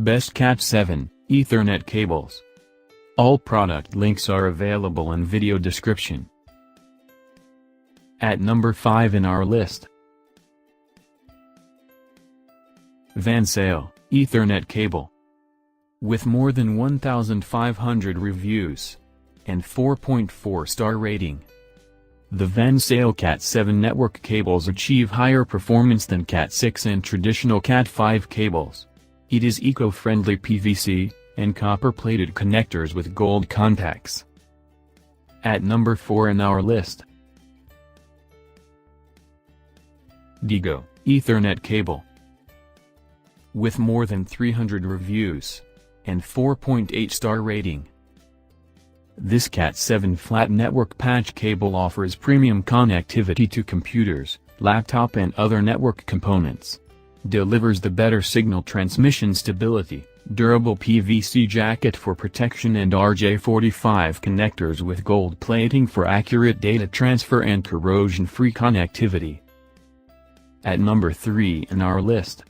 Best Cat7 Ethernet cables. All product links are available in video description. At number 5 in our list, Vandesail Ethernet cable. With more than 1,500 reviews and 4.4-star rating, the Vandesail Cat7 network cables achieve higher performance than Cat6 and traditional Cat5 cables. It is eco-friendly PVC and copper-plated connectors with gold contacts. At number 4 in our list, DEEGO Ethernet cable. With more than 300 reviews and 4.8-star rating, this Cat7 flat network patch cable offers premium connectivity to computers, laptop and other network components. Delivers the better signal transmission stability, durable PVC jacket for protection and RJ45 connectors with gold plating for accurate data transfer and corrosion-free connectivity. At number 3 in our list,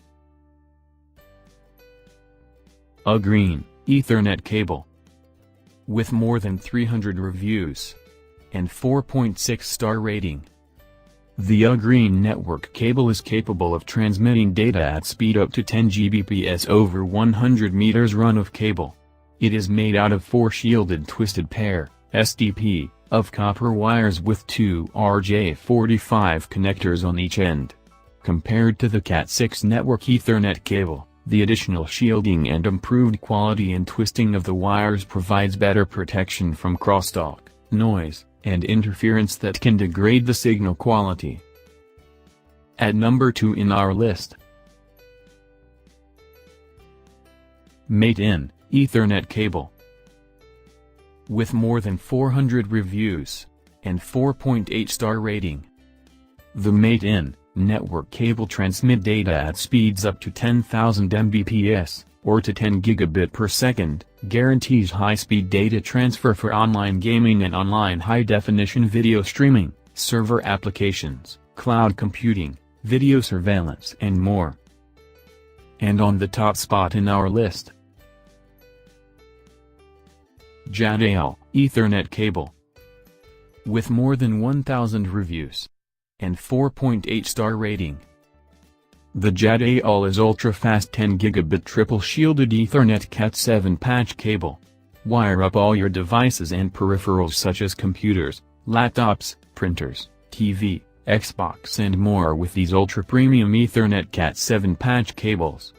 UGREEN Ethernet cable. With more than 300 reviews and 4.6-star rating, the UGREEN network cable is capable of transmitting data at speed up to 10 Gbps over 100 meters run of cable. It is made out of 4 shielded twisted pair SDP of copper wires with 2 RJ45 connectors on each end. Compared to the Cat6 network Ethernet cable, the additional shielding and improved quality and twisting of the wires provides better protection from crosstalk, noise, and interference that can degrade the signal quality. At number 2 in our list, MATEIN Ethernet cable. With more than 400 reviews and 4.8-star rating, the MATEIN network cable transmit data at speeds up to 10,000 Mbps, or to 10 gigabit per second, guarantees high-speed data transfer for online gaming and online high-definition video streaming, server applications, cloud computing, video surveillance and more. And on the top spot in our list, Jadaol Ethernet cable. With more than 1,000 reviews and 4.8-star rating, the Jadaol is ultra-fast 10 gigabit triple shielded Ethernet Cat7 patch cable. Wire up all your devices and peripherals such as computers, laptops, printers, TV, Xbox and more with these ultra-premium Ethernet Cat7 patch cables.